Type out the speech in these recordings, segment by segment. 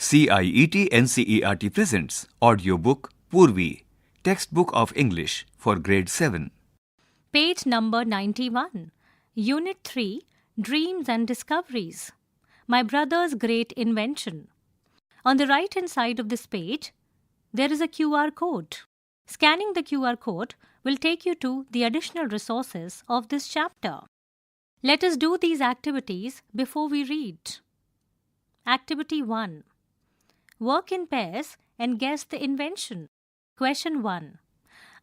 CIET NCERT presents audiobook Poorvi, Textbook of English for Grade 7. Page number 91, Unit 3, Dreams and Discoveries. My brother's great invention. On the right-hand side of this page, there is a QR code. Scanning the QR code will take you to the additional resources of this chapter. Let us do these activities before we read. Activity 1. Work in pairs and guess the invention. Question 1.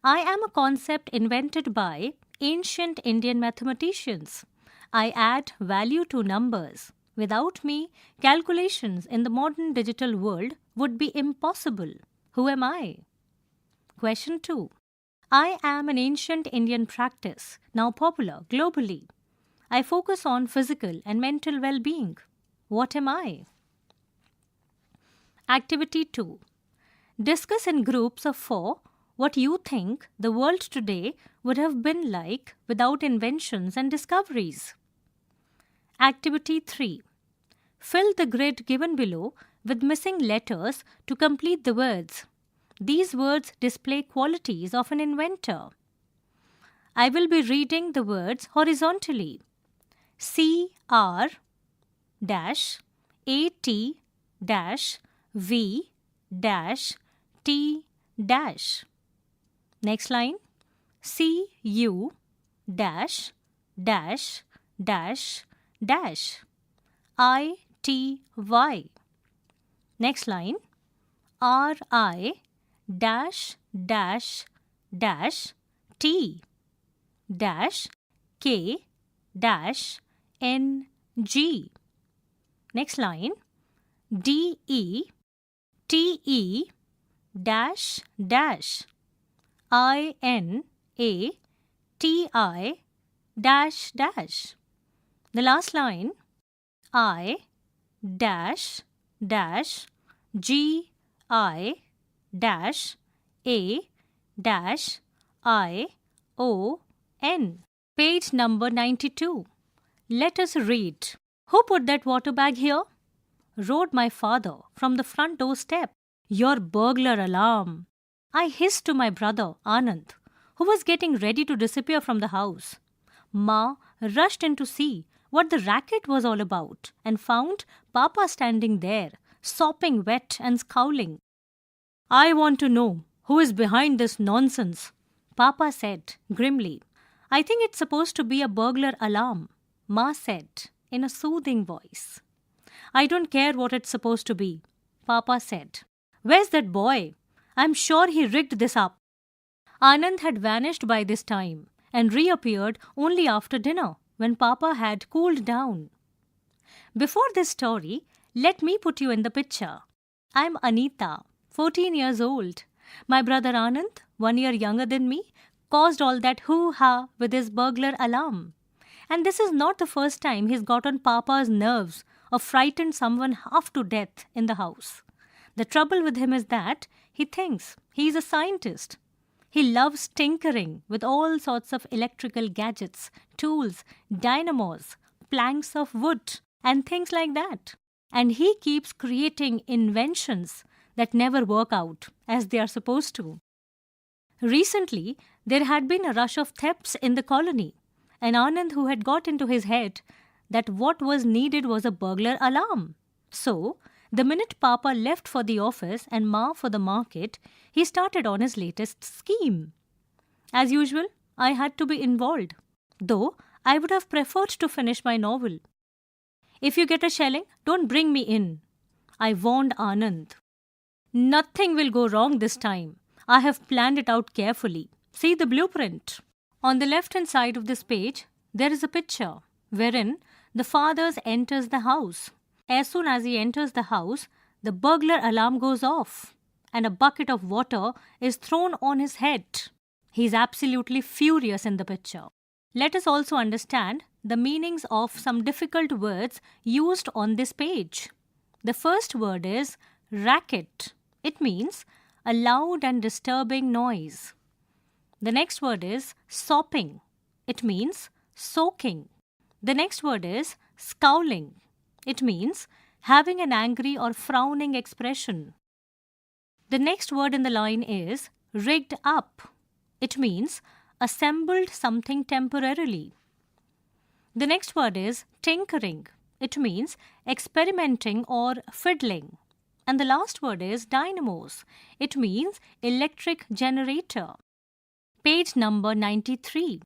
I am a concept invented by ancient Indian mathematicians. I add value to numbers. Without me, calculations in the modern digital world would be impossible. Who am I? Question 2. I am an ancient Indian practice, now popular globally. I focus on physical and mental well-being. What am I? Activity 2. Discuss in groups of 4 what you think the world today would have been like without inventions and discoveries. Activity 3. Fill the grid given below with missing letters to complete the words. These words display qualities of an inventor. I will be reading the words horizontally. CR-AT-V-T-. Next line. CU-ITY. Next line. RI-K-NG. Next line. DE-TE-INATI-. The last line. I-G-I-A-I-O-N. Page number 92. Let us read. Who put that water bag here? Roared my father from the front door step. Your burglar alarm. I hissed to my brother, Anand, who was getting ready to disappear from the house. Ma rushed in to see what the racket was all about and found Papa standing there, sopping wet and scowling. I want to know who is behind this nonsense, Papa said grimly. I think it's supposed to be a burglar alarm, Ma said in a soothing voice. I don't care what it's supposed to be, Papa said. Where's that boy? I'm sure he rigged this up. Anand had vanished by this time and reappeared only after dinner when Papa had cooled down. Before this story, let me put you in the picture. I'm Anita, 14 years old. My brother Anand, 1 year younger than me, caused all that hoo-ha with his burglar alarm. And this is not the first time he's got on Papa's nerves or frightened someone half to death in the house. The trouble with him is that he thinks he's a scientist. He loves tinkering with all sorts of electrical gadgets, tools, dynamos, planks of wood, and things like that. And he keeps creating inventions that never work out as they are supposed to. Recently, there had been a rush of thefts in the colony, and Anand, who had got into his head that what was needed was a burglar alarm. So, the minute Papa left for the office and Ma for the market, he started on his latest scheme. As usual, I had to be involved, though I would have preferred to finish my novel. If you get a shelling, don't bring me in, I warned Anand. Nothing will go wrong this time. I have planned it out carefully. See the blueprint. On the left-hand side of this page, there is a picture wherein the father enters the house. As soon as he enters the house, the burglar alarm goes off and a bucket of water is thrown on his head. He is absolutely furious in the picture. Let us also understand the meanings of some difficult words used on this page. The first word is racket. It means a loud and disturbing noise. The next word is sopping. It means soaking. The next word is scowling. It means having an angry or frowning expression. The next word in the line is rigged up. It means assembled something temporarily. The next word is tinkering. It means experimenting or fiddling. And the last word is dynamos. It means electric generator. Page number 93.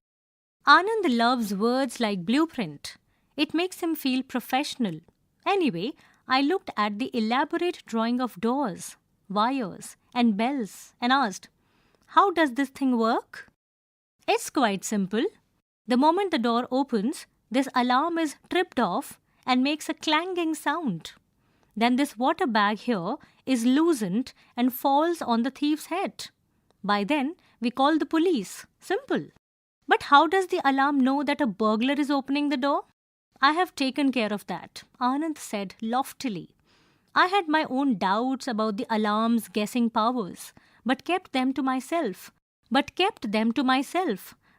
Anand loves words like blueprint. It makes him feel professional. Anyway, I looked at the elaborate drawing of doors, wires, and bells and asked, how does this thing work? It's quite simple. The moment the door opens, this alarm is tripped off and makes a clanging sound. Then this water bag here is loosened and falls on the thief's head. By then, we call the police. Simple. But how does the alarm know that a burglar is opening the door? I have taken care of that, Anand said loftily. I had my own doubts about the alarm's guessing powers, but kept them to myself.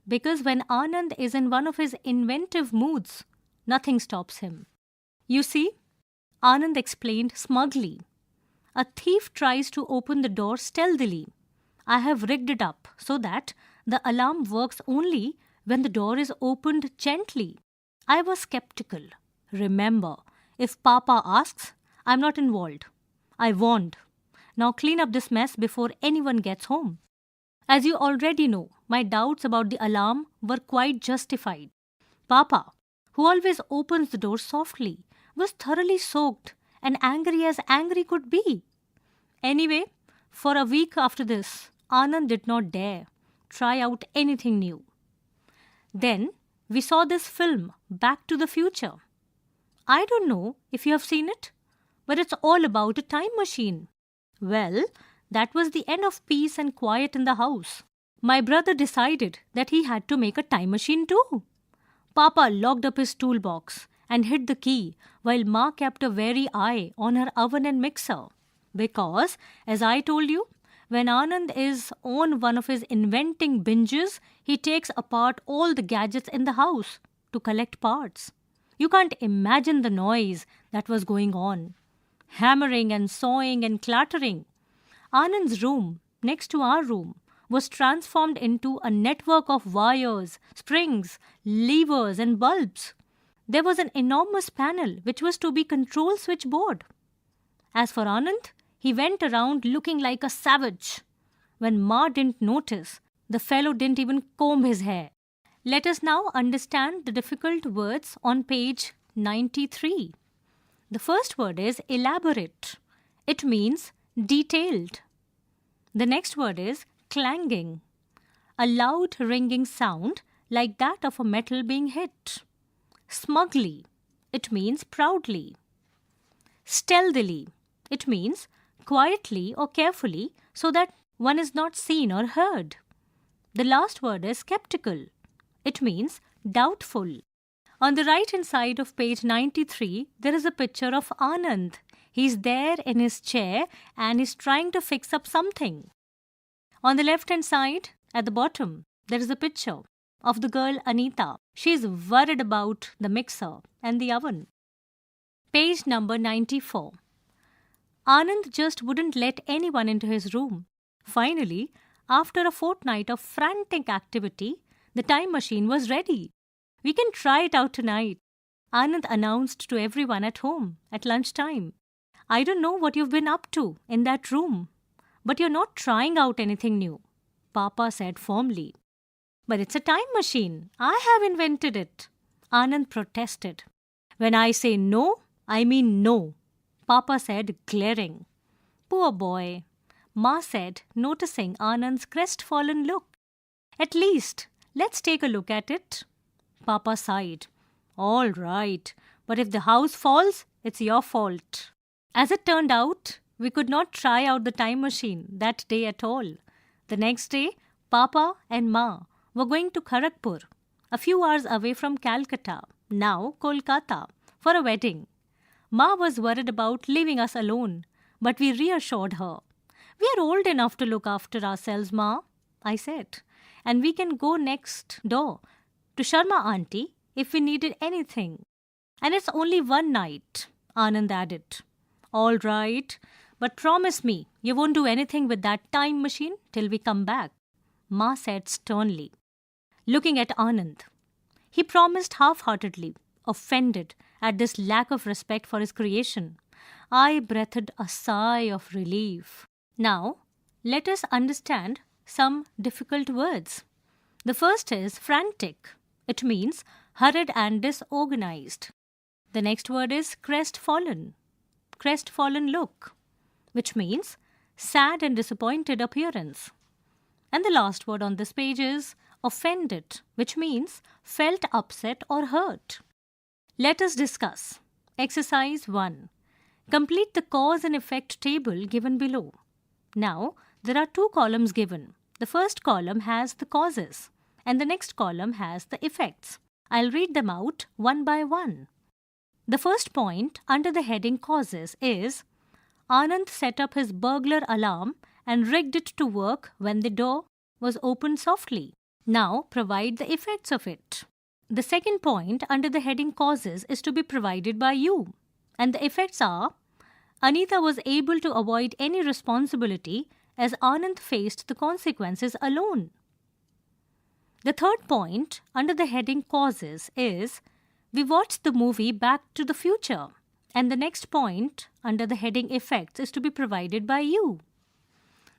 Because when Anand is in one of his inventive moods, nothing stops him. You see, Anand explained smugly. A thief tries to open the door stealthily. I have rigged it up so that the alarm works only when the door is opened gently. I was skeptical. Remember, if Papa asks, I'm not involved. I warned. Now clean up this mess before anyone gets home. As you already know, my doubts about the alarm were quite justified. Papa, who always opens the door softly, was thoroughly soaked and angry as angry could be. Anyway, for a week after this, Anand did not dare try out anything new. Then we saw this film, Back to the Future. I don't know if you have seen it, but it's all about a time machine. Well, that was the end of peace and quiet in the house. My brother decided that he had to make a time machine too. Papa locked up his toolbox and hid the key while Ma kept a wary eye on her oven and mixer. Because, as I told you, when Anand is on one of his inventing binges, he takes apart all the gadgets in the house to collect parts. You can't imagine the noise that was going on. Hammering and sawing and clattering. Anand's room, next to our room, was transformed into a network of wires, springs, levers and bulbs. There was an enormous panel which was to be control switchboard. As for Anand, he went around looking like a savage. When Ma didn't notice, the fellow didn't even comb his hair. Let us now understand the difficult words on page 93. The first word is elaborate. It means detailed. The next word is clanging. A loud ringing sound like that of a metal being hit. Smugly. It means proudly. Stealthily. It means quietly or carefully so that one is not seen or heard. The last word is skeptical. It means doubtful. On the right-hand side of page 93, there is a picture of Anand. He's there in his chair and he's trying to fix up something. On the left-hand side, at the bottom, there is a picture of the girl Anita. She's worried about the mixer and the oven. Page number 94. Anand just wouldn't let anyone into his room. Finally, after a fortnight of frantic activity, the time machine was ready. We can try it out tonight, Anand announced to everyone at home at lunchtime. I don't know what you've been up to in that room, but you're not trying out anything new, Papa said firmly. But it's a time machine. I have invented it, Anand protested. When I say no, I mean no, Papa said, glaring. Poor boy, Ma said, noticing Anand's crestfallen look. At least, let's take a look at it. Papa sighed. All right, but if the house falls, it's your fault. As it turned out, we could not try out the time machine that day at all. The next day, Papa and Ma were going to Kharagpur, a few hours away from Calcutta, now Kolkata, for a wedding. Ma was worried about leaving us alone, but we reassured her. We are old enough to look after ourselves, Ma, I said, and we can go next door to Sharma Auntie if we needed anything. And it's only one night. Anand added. All right, but promise me you won't do anything with that time machine till we come back, Ma said sternly, looking at Anand. He promised half-heartedly, offended at this lack of respect for his creation. I breathed a sigh of relief. Now, let us understand some difficult words. The first is frantic. It means hurried and disorganized. The next word is crestfallen look, which means sad and disappointed appearance. And the last word on this page is offended, which means felt upset or hurt. Let us discuss. Exercise 1. Complete the cause and effect table given below. Now, there are 2 columns given. The first column has the causes and the next column has the effects. I'll read them out one by one. The first point under the heading causes is Anand set up his burglar alarm and rigged it to work when the door was opened softly. Now provide the effects of it. The second point under the heading causes is to be provided by you. And the effects are Anita was able to avoid any responsibility as Anand faced the consequences alone. The third point under the heading causes is we watched the movie Back to the Future. And the next point under the heading effects is to be provided by you.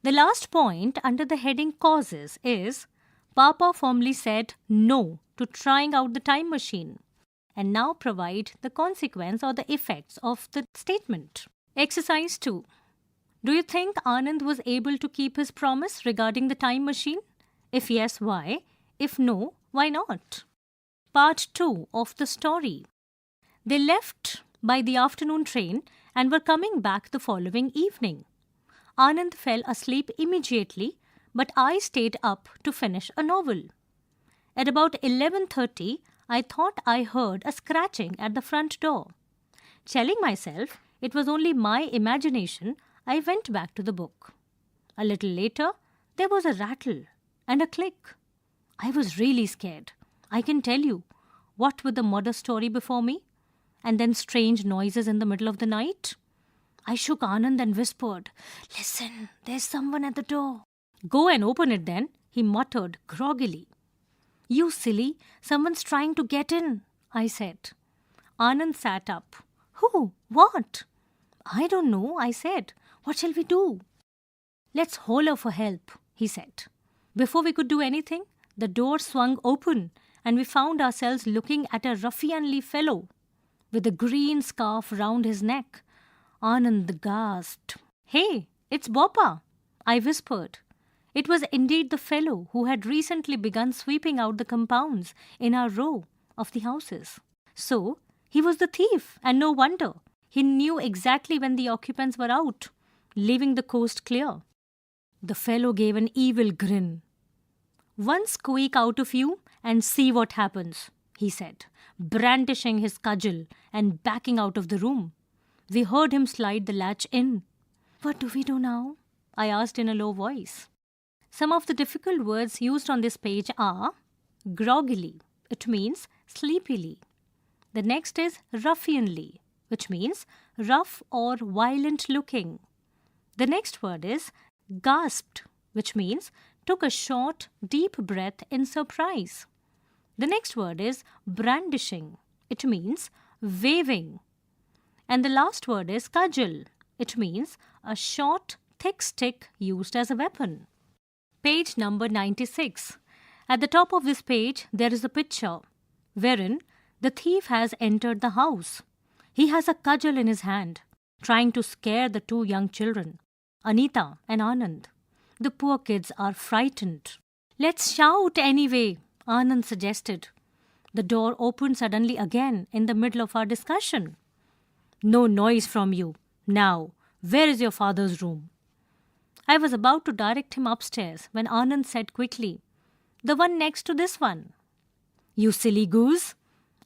The last point under the heading causes is Papa firmly said no to trying out the time machine. And now provide the consequence or the effects of the statement. Exercise 2. Do you think Anand was able to keep his promise regarding the time machine? If yes, why? If no, why not? Part 2 of the story. They left by the afternoon train and were coming back the following evening. Anand fell asleep immediately, but I stayed up to finish a novel. At about 11:30, I thought I heard a scratching at the front door. Telling myself it was only my imagination, I went back to the book. A little later, there was a rattle and a click. I was really scared, I can tell you, what with the murder story before me, and then strange noises in the middle of the night. I shook Anand and whispered, "Listen, there's someone at the door." "Go and open it then," he muttered groggily. "You silly, someone's trying to get in," I said. Anand sat up. "Who? What?" "I don't know," I said. "What shall we do?" "Let's holler for help," he said. Before we could do anything, the door swung open and we found ourselves looking at a ruffianly fellow with a green scarf round his neck. Anand gasped. "Hey, it's Boppa," I whispered. It was indeed the fellow who had recently begun sweeping out the compounds in our row of the houses. So, he was the thief, and no wonder. He knew exactly when the occupants were out, leaving the coast clear. The fellow gave an evil grin. "One squeak out of you and see what happens," he said, brandishing his cudgel and backing out of the room. We heard him slide the latch in. "What do we do now?" I asked in a low voice. Some of the difficult words used on this page are groggily, it means sleepily. The next is ruffianly, which means rough or violent looking. The next word is gasped, which means took a short, deep breath in surprise. The next word is brandishing. It means waving. And the last word is cudgel. It means a short, thick stick used as a weapon. Page number 96. At the top of this page, there is a picture wherein the thief has entered the house. He has a cudgel in his hand, trying to scare the 2 young children, Anita and Anand. The poor kids are frightened. "Let's shout anyway," Anand suggested. The door opened suddenly again in the middle of our discussion. "No noise from you. Now, where is your father's room?" I was about to direct him upstairs when Anand said quickly, "The one next to this one." "You silly goose,"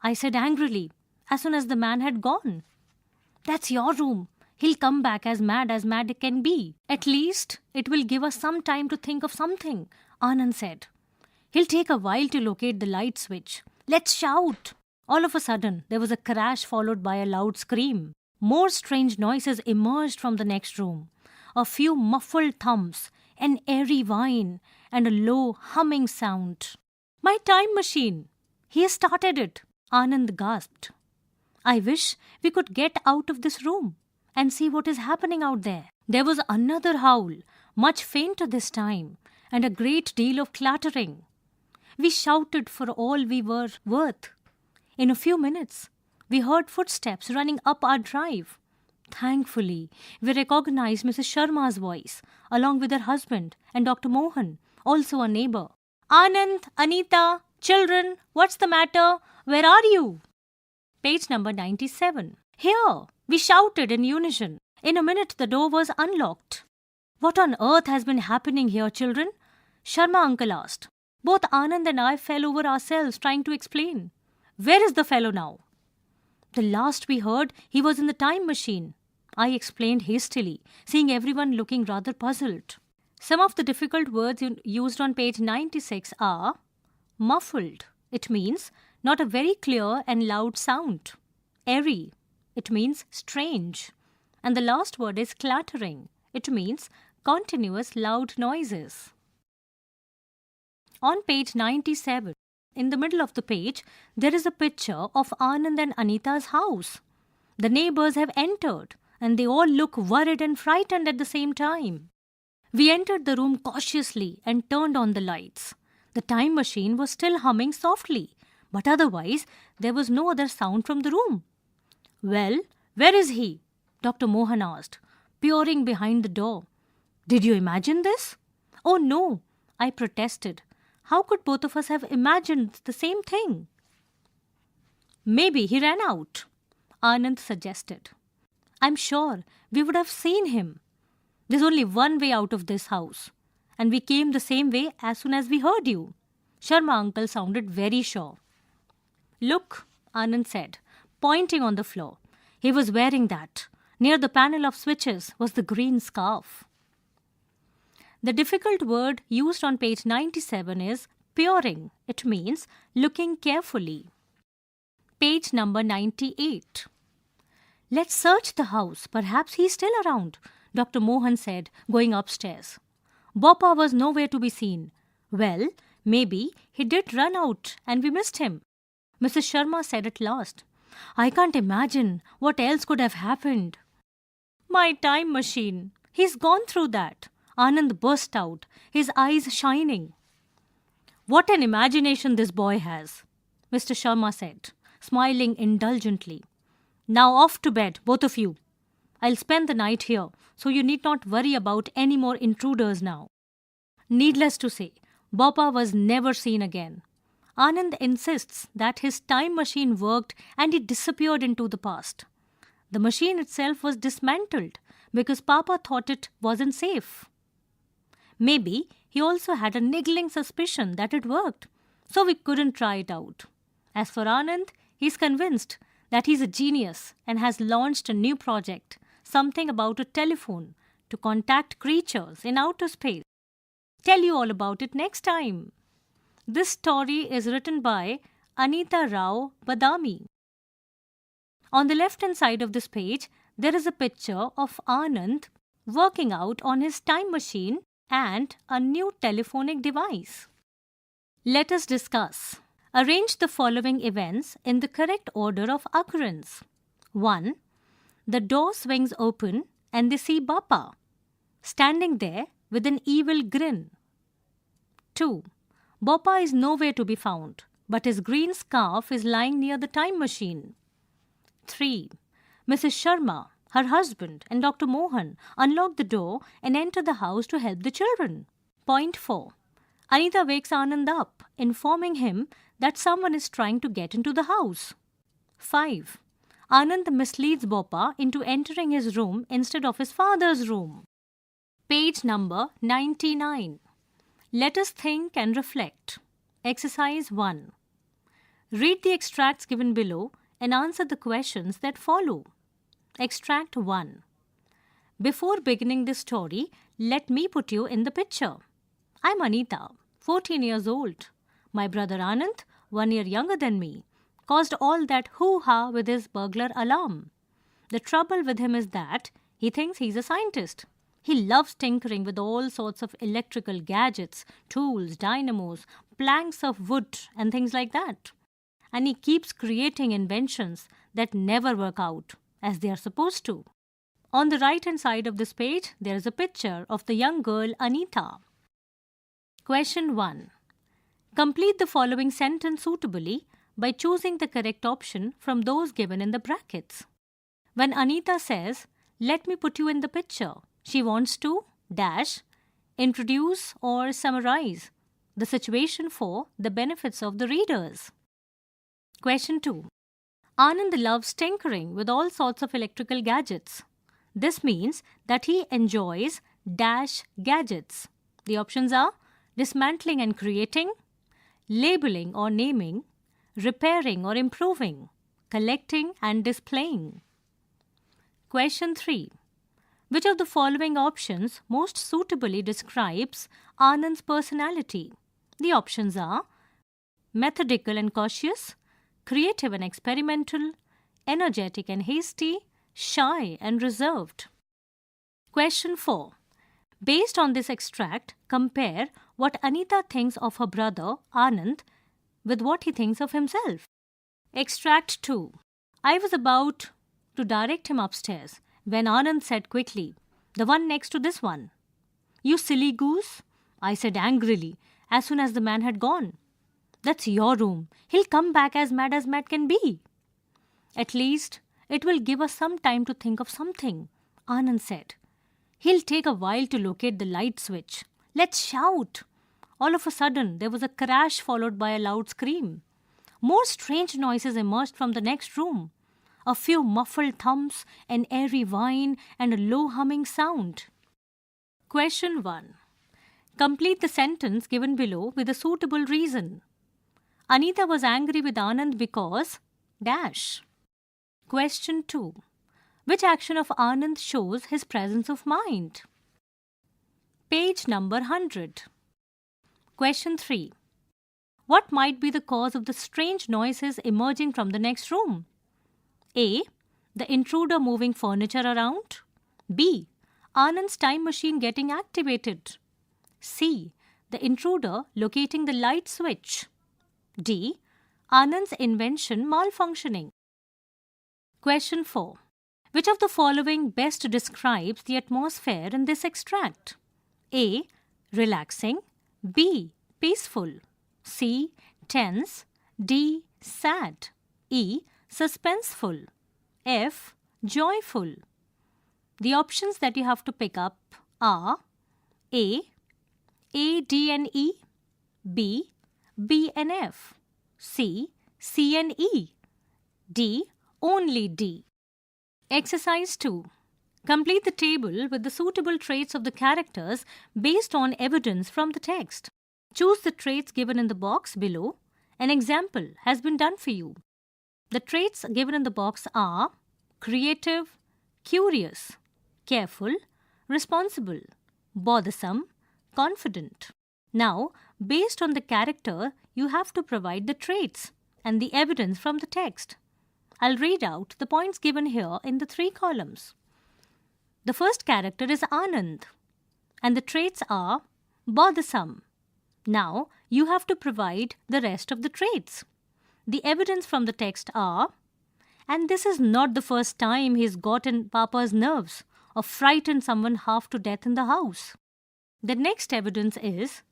I said angrily, as soon as the man had gone. "That's your room. He'll come back as mad can be. At least, it will give us some time to think of something," Anand said. "He'll take a while to locate the light switch. Let's shout." All of a sudden, there was a crash followed by a loud scream. More strange noises emerged from the next room. A few muffled thumps, an airy whine, and a low humming sound. "My time machine! He has started it!" Anand gasped. "I wish we could get out of this room and see what is happening out there." There was another howl, much fainter this time, and a great deal of clattering. We shouted for all we were worth. In a few minutes, we heard footsteps running up our drive. Thankfully, we recognized Mrs. Sharma's voice, along with her husband and Dr. Mohan, also a neighbor. "Anand, Anita, children, what's the matter? Where are you?" Page number 97. "Here," we shouted in unison. In a minute, the door was unlocked. "What on earth has been happening here, children?" Sharma uncle asked. Both Anand and I fell over ourselves trying to explain. "Where is the fellow now?" "The last we heard, he was in the time machine," I explained hastily, seeing everyone looking rather puzzled. Some of the difficult words used on page 96 are muffled. It means not a very clear and loud sound. Airy. It means strange. And the last word is clattering. It means continuous loud noises. On page 97, in the middle of the page, there is a picture of Anand and Anita's house. The neighbors have entered, and they all look worried and frightened at the same time. We entered the room cautiously and turned on the lights. The time machine was still humming softly, but otherwise there was no other sound from the room. "Well, where is he?" Dr. Mohan asked, peering behind the door. "Did you imagine this?" "Oh no," I protested. "How could both of us have imagined the same thing?" "Maybe he ran out," Anand suggested. "I'm sure we would have seen him. There's only one way out of this house, and we came the same way as soon as we heard you." Sharma uncle sounded very sure. "Look," Anand said, pointing on the floor. He was wearing that. Near the panel of switches was the green scarf. The difficult word used on page 97 is peering. It means looking carefully. Page number 98. "Let's search the house. Perhaps he's still around," Dr. Mohan said, going upstairs. Boppa was nowhere to be seen. "Well, maybe he did run out and we missed him," Mrs. Sharma said at last. "I can't imagine what else could have happened." "My time machine. He's gone through that," Anand burst out, his eyes shining. "What an imagination this boy has," Mr. Sharma said, smiling indulgently. "Now off to bed, both of you. I'll spend the night here, so you need not worry about any more intruders now." Needless to say, Boppa was never seen again. Anand insists that his time machine worked and it disappeared into the past. The machine itself was dismantled because Papa thought it wasn't safe. Maybe he also had a niggling suspicion that it worked, so we couldn't try it out. As for Anand, he's convinced that he's a genius and has launched a new project, something about a telephone to contact creatures in outer space. Tell you all about it next time. This story is written by Anita Rao Badami. On the left-hand side of this page, there is a picture of Anand working out on his time machine and a new telephonic device. Let us discuss. Arrange the following events in the correct order of occurrence. 1. The door swings open and they see Bappa standing there with an evil grin. 2. Bappa is nowhere to be found, but his green scarf is lying near the time machine. 3. Mrs. Sharma, her husband, and Dr. Mohan unlock the door and enter the house to help the children. Point 4. Anita wakes Anand up, informing him that someone is trying to get into the house. 5. Anand misleads Boppa into entering his room instead of his father's room. Page number 99. Let us think and reflect. Exercise 1. Read the extracts given below and answer the questions that follow. Extract 1. Before beginning this story, let me put you in the picture. I'm Anita, 14 years old. My brother Anand, 1 year younger than me, caused all that hoo-ha with his burglar alarm. The trouble with him is that he thinks he's a scientist. He loves tinkering with all sorts of electrical gadgets, tools, dynamos, planks of wood and things like that. And he keeps creating inventions that never work out as they are supposed to. On the right-hand side of this page, there is a picture of the young girl Anita. Question 1. Complete the following sentence suitably by choosing the correct option from those given in the brackets. When Anita says, "Let me put you in the picture," she wants to dash, introduce or summarize the situation for the benefits of the readers. Question 2. Anand loves tinkering with all sorts of electrical gadgets. This means that he enjoys dash gadgets. The options are dismantling and creating, labeling or naming, repairing or improving, collecting and displaying. Question 3. Which of the following options most suitably describes Anand's personality? The options are methodical and cautious, creative and experimental, energetic and hasty, shy and reserved. Question 4. Based on this extract, compare what Anita thinks of her brother, Anand, with what he thinks of himself. Extract 2. I was about to direct him upstairs when Anand said quickly, "The one next to this one." "You silly goose," I said angrily as soon as the man had gone. "That's your room. He'll come back as mad can be." "At least it will give us some time to think of something," Anand said. "He'll take a while to locate the light switch. Let's shout." All of a sudden, there was a crash followed by a loud scream. More strange noises emerged from the next room. A few muffled thumps, an airy whine, and a low humming sound. Question 1. Complete the sentence given below with a suitable reason. Anita was angry with Anand because dash. Question 2. Which action of Anand shows his presence of mind? Page number 100. Question 3. What might be the cause of the strange noises emerging from the next room? A. The intruder moving furniture around. B. Anand's time machine getting activated. C. The intruder locating the light switch. D. Anand's invention malfunctioning. Question 4. Which of the following best describes the atmosphere in this extract? A. Relaxing. B. Peaceful. C. Tense. D. Sad. E. Suspenseful. F. Joyful. The options that you have to pick up are A, D and E, B, and F, C and E, D, only D. Exercise 2. Complete the table with the suitable traits of the characters based on evidence from the text. Choose the traits given in the box below. An example has been done for you. The traits given in the box are creative, curious, careful, responsible, bothersome, confident. Now, based on the character, you have to provide the traits and the evidence from the text. I'll read out the points given here in the 3 columns. The first character is Anand, and the traits are bothersome. Now, you have to provide the rest of the traits. The evidence from the text are, and this is not the first time he's gotten Papa's nerves or frightened someone half to death in the house. The next evidence is,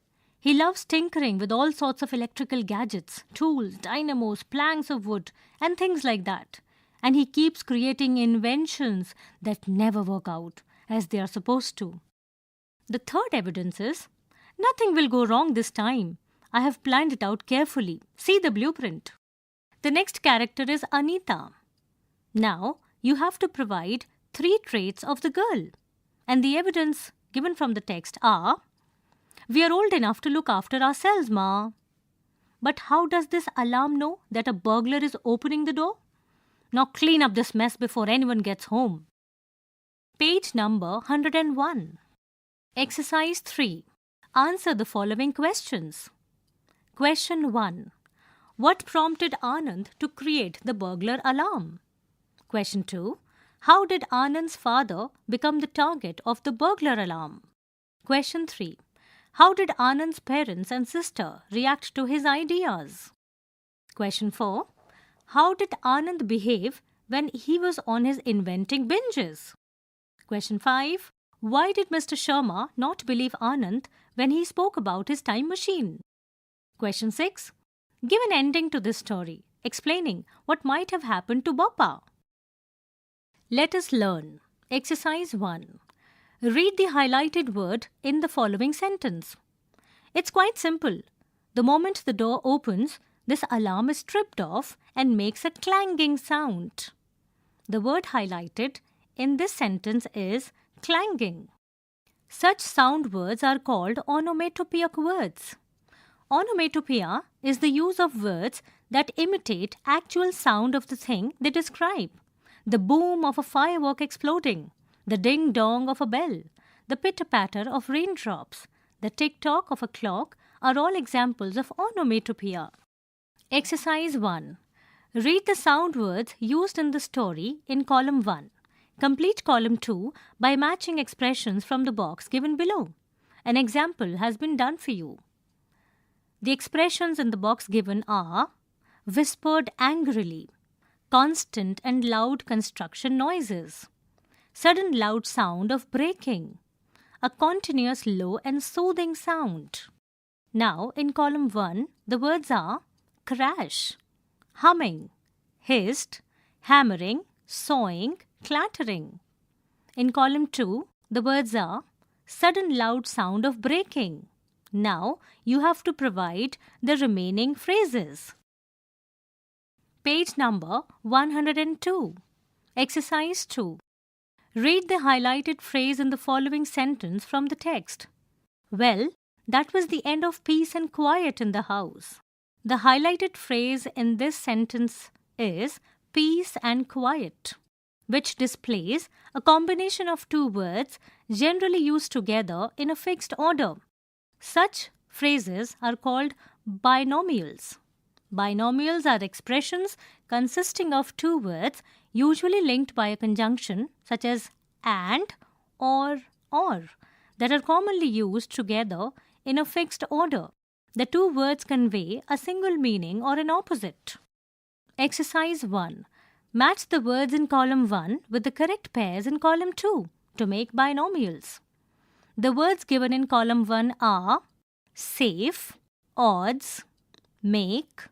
he loves tinkering with all sorts of electrical gadgets, tools, dynamos, planks of wood, and things like that. And he keeps creating inventions that never work out as they are supposed to. The third evidence is, nothing will go wrong this time. I have planned it out carefully. See the blueprint. The next character is Anita. Now, you have to provide 3 traits of the girl. And the evidence given from the text are, we are old enough to look after ourselves, Ma. But how does this alarm know that a burglar is opening the door? Now clean up this mess before anyone gets home. Page number 101. Exercise 3. Answer the following questions. Question 1. What prompted Anand to create the burglar alarm? Question 2. How did Anand's father become the target of the burglar alarm? Question 3. How did Anand's parents and sister react to his ideas? Question 4. How did Anand behave when he was on his inventing binges? Question 5. Why did Mr. Sharma not believe Anand when he spoke about his time machine? Question 6. Give an ending to this story, explaining what might have happened to Bappa. Let us learn. Exercise 1. Read the highlighted word in the following sentence. It's quite simple. The moment the door opens, this alarm is stripped off and makes a clanging sound. The word highlighted in this sentence is clanging. Such sound words are called onomatopoeic words. Onomatopoeia is the use of words that imitate actual sound of the thing they describe. The boom of a firework exploding, the ding-dong of a bell, the pitter-patter of raindrops, the tick-tock of a clock are all examples of onomatopoeia. Exercise 1. Read the sound words used in the story in column 1. Complete column 2 by matching expressions from the box given below. An example has been done for you. The expressions in the box given are whispered angrily, constant and loud construction noises, sudden loud sound of breaking, a continuous low and soothing sound. Now, in column 1, the words are crash, humming, hissed, hammering, sawing, clattering. In column 2, the words are sudden loud sound of breaking. Now, you have to provide the remaining phrases. Page number 102. Exercise 2. Read the highlighted phrase in the following sentence from the text. Well, that was the end of peace and quiet in the house. The highlighted phrase in this sentence is peace and quiet, which displays a combination of two words generally used together in a fixed order. Such phrases are called binomials. Binomials are expressions consisting of two words usually linked by a conjunction such as and or that are commonly used together in a fixed order. The two words convey a single meaning or an opposite. Exercise 1. Match the words in column 1 with the correct pairs in column 2 to make binomials. The words given in column 1 are safe, odds, make,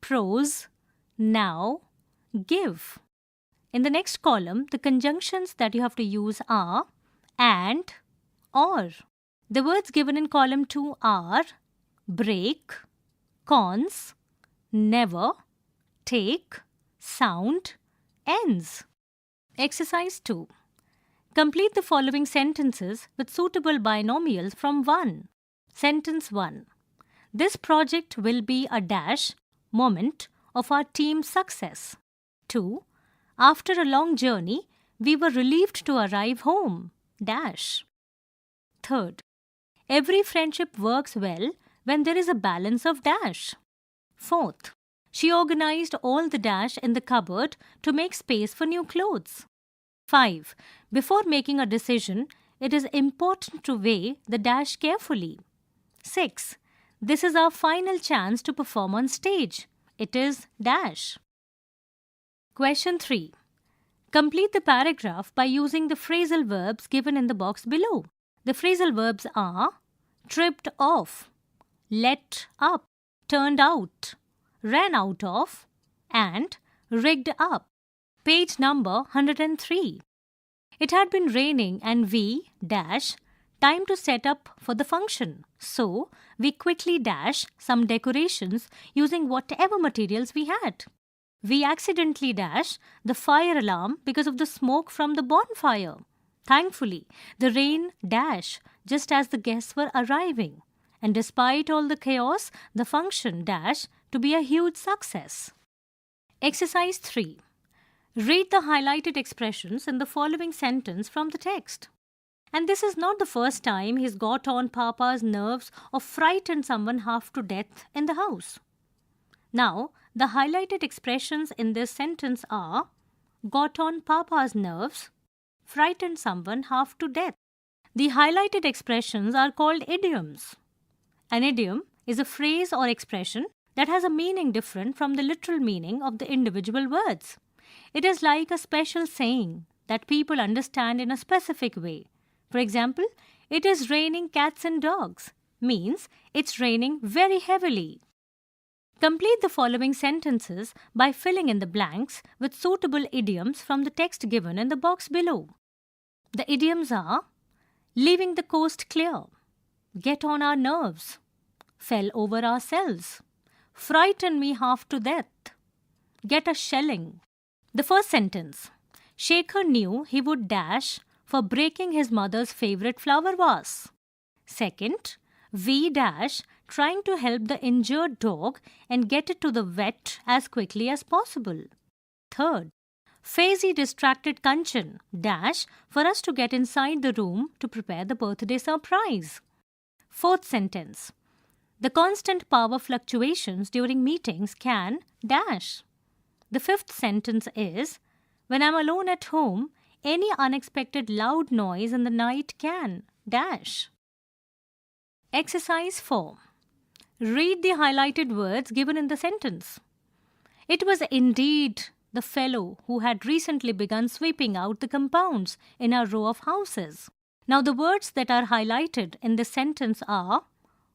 pros, now, give. In the next column, the conjunctions that you have to use are and, or. The words given in column 2 are break, cons, never, take, sound, ends. Exercise 2. Complete the following sentences with suitable binomials from 1. Sentence 1. This project will be a dash moment of our team's success. 2. After a long journey, we were relieved to arrive home. Dash. 3rd. Every friendship works well when there is a balance of dash. 4th. She organized all the dash in the cupboard to make space for new clothes. 5. Before making a decision, it is important to weigh the dash carefully. 6. This is our final chance to perform on stage. It is dash. Question 3. Complete the paragraph by using the phrasal verbs given in the box below. The phrasal verbs are tripped off, let up, turned out, ran out of, and rigged up. Page number 103. It had been raining and we dash time to set up for the function. So, we quickly dash some decorations using whatever materials we had. We accidentally dash the fire alarm because of the smoke from the bonfire. Thankfully, the rain dash just as the guests were arriving. And despite all the chaos, the function dash to be a huge success. Exercise 3. Read the highlighted expressions in the following sentence from the text. And this is not the first time he's got on Papa's nerves or frightened someone half to death in the house. Now, the highlighted expressions in this sentence are got on Papa's nerves, frightened someone half to death. The highlighted expressions are called idioms. An idiom is a phrase or expression that has a meaning different from the literal meaning of the individual words. It is like a special saying that people understand in a specific way. For example, it is raining cats and dogs means it's raining very heavily. Complete the following sentences by filling in the blanks with suitable idioms from the text given in the box below. The idioms are leaving the coast clear, get on our nerves, fell over ourselves, frighten me half to death, get a shelling. The first sentence, Shekhar knew he would dash for breaking his mother's favourite flower vase. Second, we dash trying to help the injured dog and get it to the vet as quickly as possible. Third, Faizi distracted Kanchan dash for us to get inside the room to prepare the birthday surprise. Fourth sentence, the constant power fluctuations during meetings can dash. The fifth sentence is, when I'm alone at home, any unexpected loud noise in the night can dash. Exercise 4. Read the highlighted words given in the sentence. It was indeed the fellow who had recently begun sweeping out the compounds in our row of houses. Now the words that are highlighted in the sentence are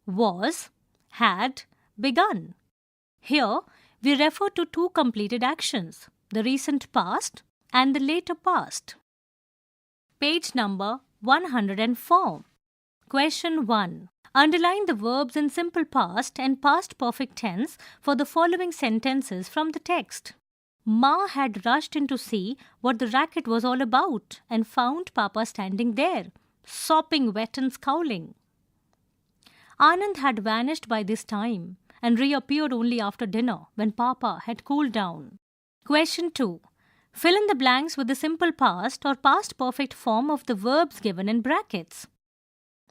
was, had, begun. Here we refer to two completed actions, the recent past and the later past. Page number 104. Question 1. Underline the verbs in simple past and past perfect tense for the following sentences from the text. Ma had rushed in to see what the racket was all about and found Papa standing there, sopping wet and scowling. Anand had vanished by this time and reappeared only after dinner when Papa had cooled down. Question 2. Fill in the blanks with the simple past or past perfect form of the verbs given in brackets.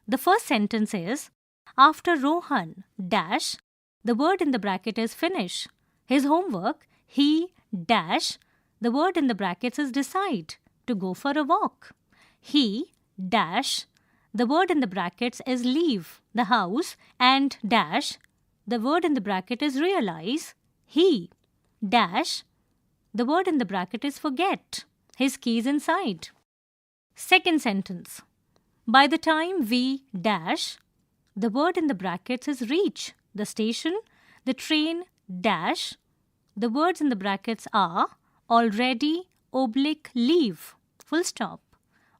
The first sentence is, after Rohan dash, the word in the bracket is finish. His homework, he dash, the word in the brackets is decide, to go for a walk. He dash, the word in the brackets is leave the house, and dash, the word in the bracket is realize. He dash, the word in the bracket is forget, his keys inside. Second sentence. By the time we dash, the word in the brackets is reach the station, the train dash, the words in the brackets are already oblique leave, full stop.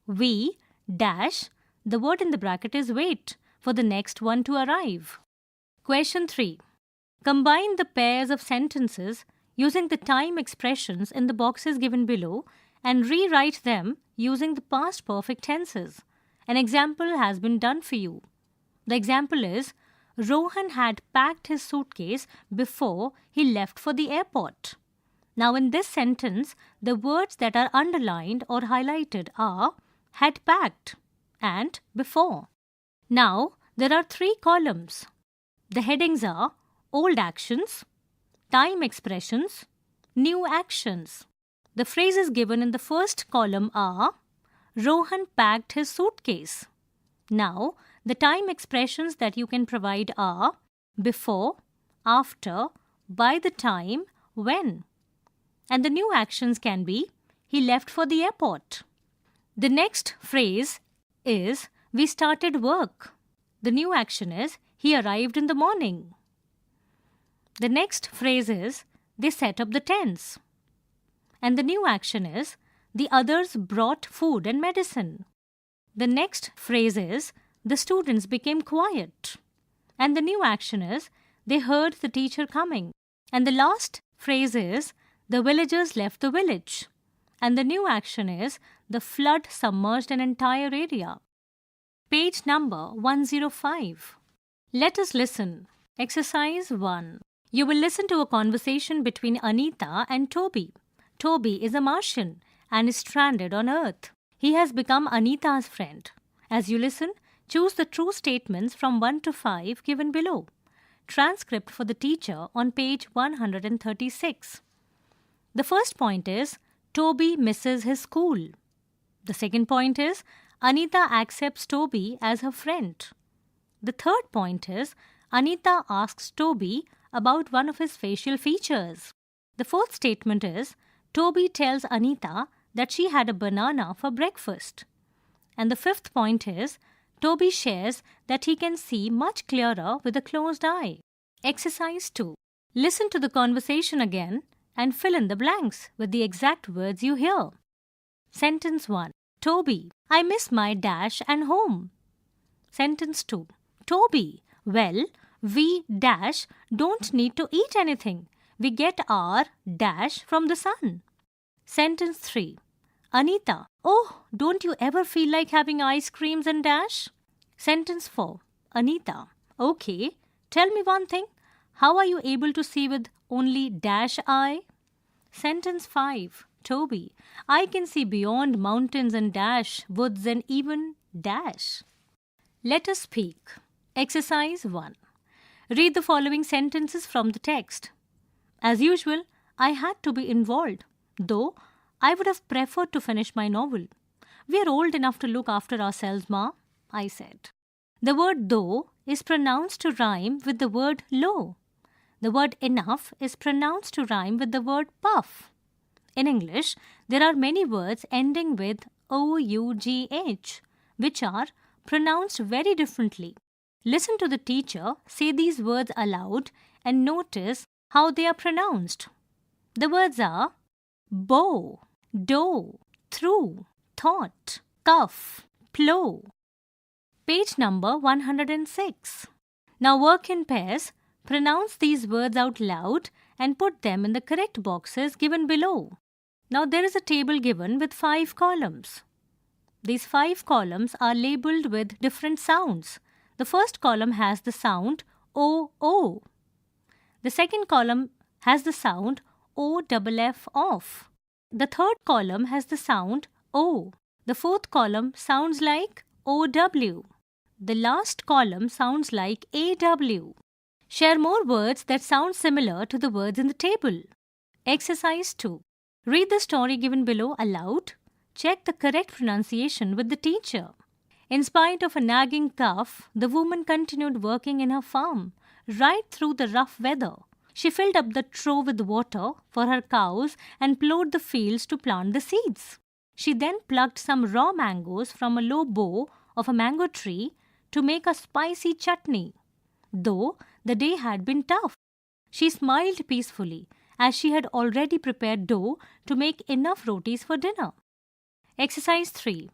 We dash, the word in the bracket is wait for the next one to arrive. Question 3. Combine the pairs of sentences using the time expressions in the boxes given below and rewrite them using the past perfect tenses. An example has been done for you. The example is, Rohan had packed his suitcase before he left for the airport. Now in this sentence, the words that are underlined or highlighted are had packed and before. Now there are 3 columns. The headings are old actions, time expressions, new actions. The phrases given in the first column are Rohan packed his suitcase. Now, the time expressions that you can provide are before, after, by the time, when. And the new actions can be he left for the airport. The next phrase is we started work. The new action is he arrived in the morning. The next phrase is they set up the tents. And the new action is the others brought food and medicine. The next phrase is the students became quiet. And the new action is they heard the teacher coming. And the last phrase is the villagers left the village. And the new action is the flood submerged an entire area. Page number 105. Let us listen. Exercise 1. You will listen to a conversation between Anita and Toby. Toby is a Martian and is stranded on Earth. He has become Anita's friend. As you listen, choose the true statements from 1 to 5 given below. Transcript for the teacher on page 136. The first point is, Toby misses his school. The second point is Anita accepts Toby as her friend. The third point is Anita asks Toby about one of his facial features. The fourth statement is Toby tells Anita that she had a banana for breakfast. And the fifth point is Toby shares that he can see much clearer with a closed eye. Exercise 2. Listen to the conversation again and fill in the blanks with the exact words you hear. Sentence 1. Toby, I miss my dash and home. Sentence 2. Toby, well, we dash don't need to eat anything. We get our dash from the sun. Sentence 3. Anita, oh, don't you ever feel like having ice creams and dash? Sentence 4. Anita, okay, tell me one thing. How are you able to see with only dash eye? Sentence 5. Toby, I can see beyond mountains and dash, woods and even dash. Let us speak. Exercise 1. Read the following sentences from the text. As usual, I had to be involved, though I would have preferred to finish my novel. We are old enough to look after ourselves, Ma, I said. The word though is pronounced to rhyme with the word low. The word enough is pronounced to rhyme with the word puff. In English, there are many words ending with OUGH, which are pronounced very differently. Listen to the teacher say these words aloud and notice how they are pronounced. The words are bow, dough, through, thought, cuff, plow. Page number 106. Now work in pairs. Pronounce these words out loud and put them in the correct boxes given below. Now there is a table given with 5 columns. These 5 columns are labelled with different sounds. The first column has the sound O-O. The second column has the sound O-F-F off. The third column has the sound O. The fourth column sounds like O-W. The last column sounds like A-W. Share more words that sound similar to the words in the table. Exercise 2. Read the story given below aloud. Check the correct pronunciation with the teacher. In spite of a nagging cough, the woman continued working in her farm right through the rough weather. She filled up the trough with water for her cows and plowed the fields to plant the seeds. She then plucked some raw mangoes from a low bough of a mango tree to make a spicy chutney. Though the day had been tough, she smiled peacefully as she had already prepared dough to make enough rotis for dinner. Exercise 3.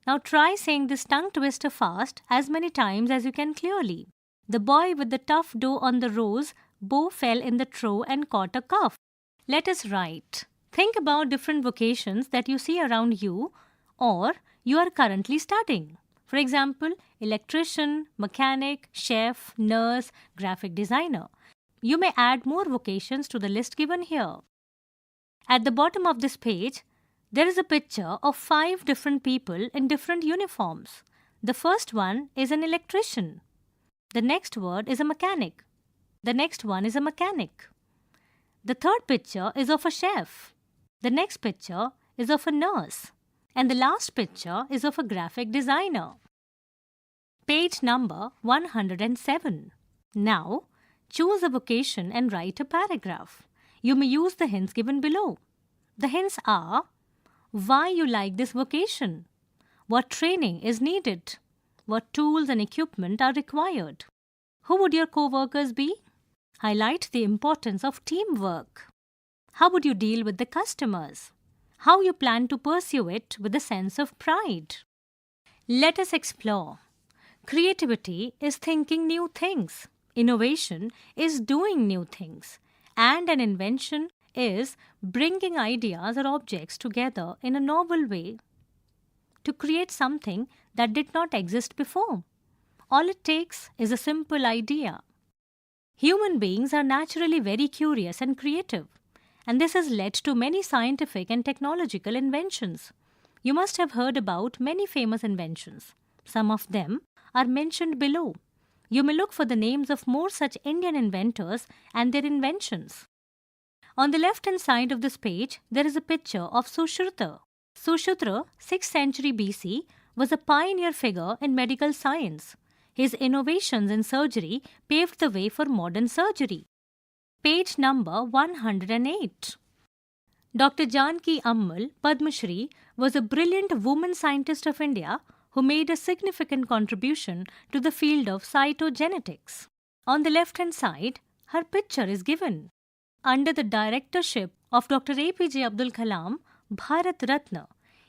Now try saying this tongue twister fast as many times as you can clearly. The boy with the tough dough on the rose bow fell in the trough and caught a cough. Let us write. Think about different vocations that you see around you or you are currently studying. For example, electrician, mechanic, chef, nurse, graphic designer. You may add more vocations to the list given here. At the bottom of this page, there is a picture of 5 different people in different uniforms. The first one is an electrician. The next word is a mechanic. The next one is a mechanic. The third picture is of a chef. The next picture is of a nurse. And the last picture is of a graphic designer. Page number 107. Now, choose a vocation and write a paragraph. You may use the hints given below. The hints are why you like this vocation, what training is needed, what tools and equipment are required, who would your co-workers be, highlight the importance of teamwork, how would you deal with the customers, how you plan to pursue it with a sense of pride. Let us explore. Creativity is thinking new things. Innovation is doing new things. And an invention is bringing ideas or objects together in a novel way to create something that did not exist before. All it takes is a simple idea. Human beings are naturally very curious and creative, and this has led to many scientific and technological inventions. You must have heard about many famous inventions. Some of them are mentioned below. You may look for the names of more such Indian inventors and their inventions. On the left-hand side of this page, there is a picture of Sushruta. Sushruta, 6th century BC, was a pioneer figure in medical science. His innovations in surgery paved the way for modern surgery. Page number 108. Dr. Janki Ammal, Padma Shri, was a brilliant woman scientist of India who made a significant contribution to the field of cytogenetics. On the left-hand side, her picture is given. Under the directorship of Dr. APJ Abdul Kalam, Bharat Ratna,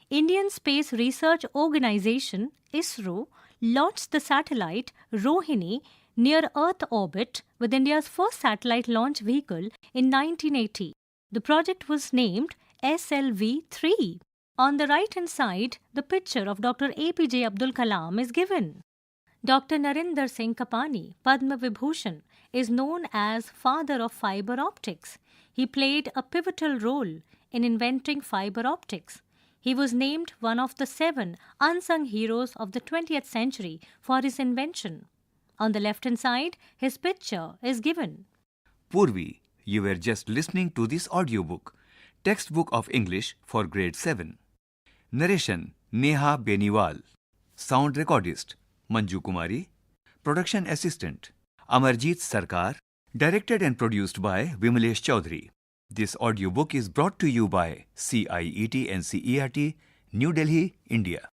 Indian Space Research Organization ISRO launched the satellite Rohini near Earth orbit with India's first satellite launch vehicle in 1980. The project was named SLV-3. On the right-hand side, the picture of Dr. APJ Abdul Kalam is given. Dr. Narinder Singh Kapani, Padma Vibhushan, is known as father of fiber optics. He played a pivotal role in inventing fiber optics. He was named one of the 7 unsung heroes of the 20th century for his invention. On the left-hand side, his picture is given. Poorvi, you were just listening to this audiobook, Textbook of English for Grade 7. Narration, Neha Beniwal. Sound recordist, Manju Kumari. Production assistant, Amarjeet Sarkar. Directed and produced by Vimalesh Chaudhary. This audiobook is brought to you by CIET NCERT, New Delhi, India.